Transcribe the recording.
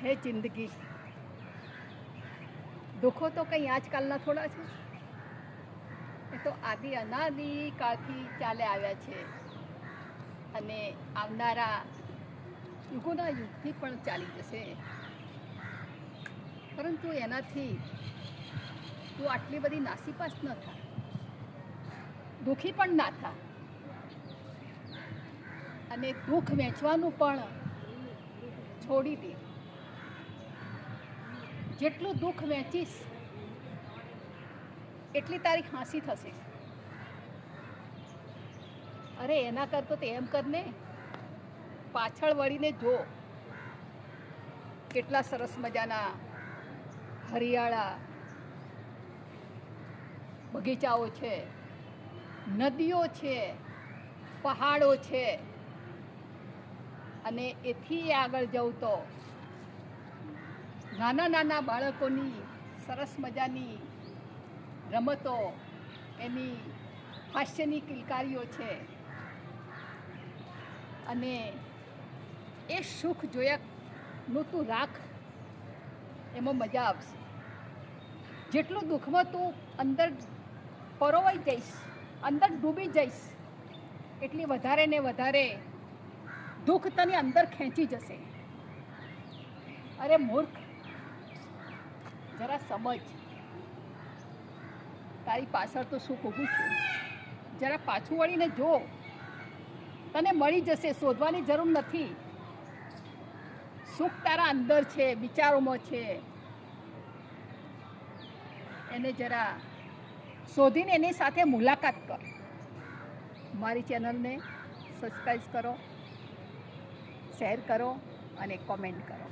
है जिंदगी। दुखो तो कहीं આજકાલના થોડા છે, એ તો આદિ અનાદિ કાળથી ચાલે આવ્યા છે અને આવનારા યુગોના યુગથી પણ ચાલી જશે. પરંતુ એનાથી તું આટલી બધી નાસીપાસ ન થા, દુઃખી પણ ના થા અને દુઃખ વેચવાનું પણ છોડી દે. જેટલું દુઃખ વેચીશ એટલી તારી હાંસી થશે. અરે એના કરતો તો એમ કરને, પાછળ વળીને જો કેટલા સરસ મજાના હરિયાળા બગીચાઓ છે, નદીઓ છે, પહાડો છે અને એથી આગળ જવું તો નાના નાના બાળકોની સરસ મજાની રમતો, એની હાસ્યની કિલકારીઓ છે અને એ સુખ જોયાનું તું રાખ, એમાં મજા આવશે. જેટલું દુઃખમાં તું અંદર પરોવાઈ જઈશ, અંદર ડૂબી જઈશ, એટલી વધારે ને વધારે દુઃખ તને અંદર ખેંચી જશે. અરે મૂર્ખ, જરા સમજ, તારી પાછળ તો સુખ ઊભું છે. જરા પાછું વળીને જો, તને મળી જશે, શોધવાની જરૂર નથી. સુખ તારા અંદર છે, વિચારોમાં છે. એને જરા શોધીને એની સાથે મુલાકાત કર. મારી ચેનલને સબસ્ક્રાઈબ કરો, શેર કરો અને કોમેન્ટ કરો.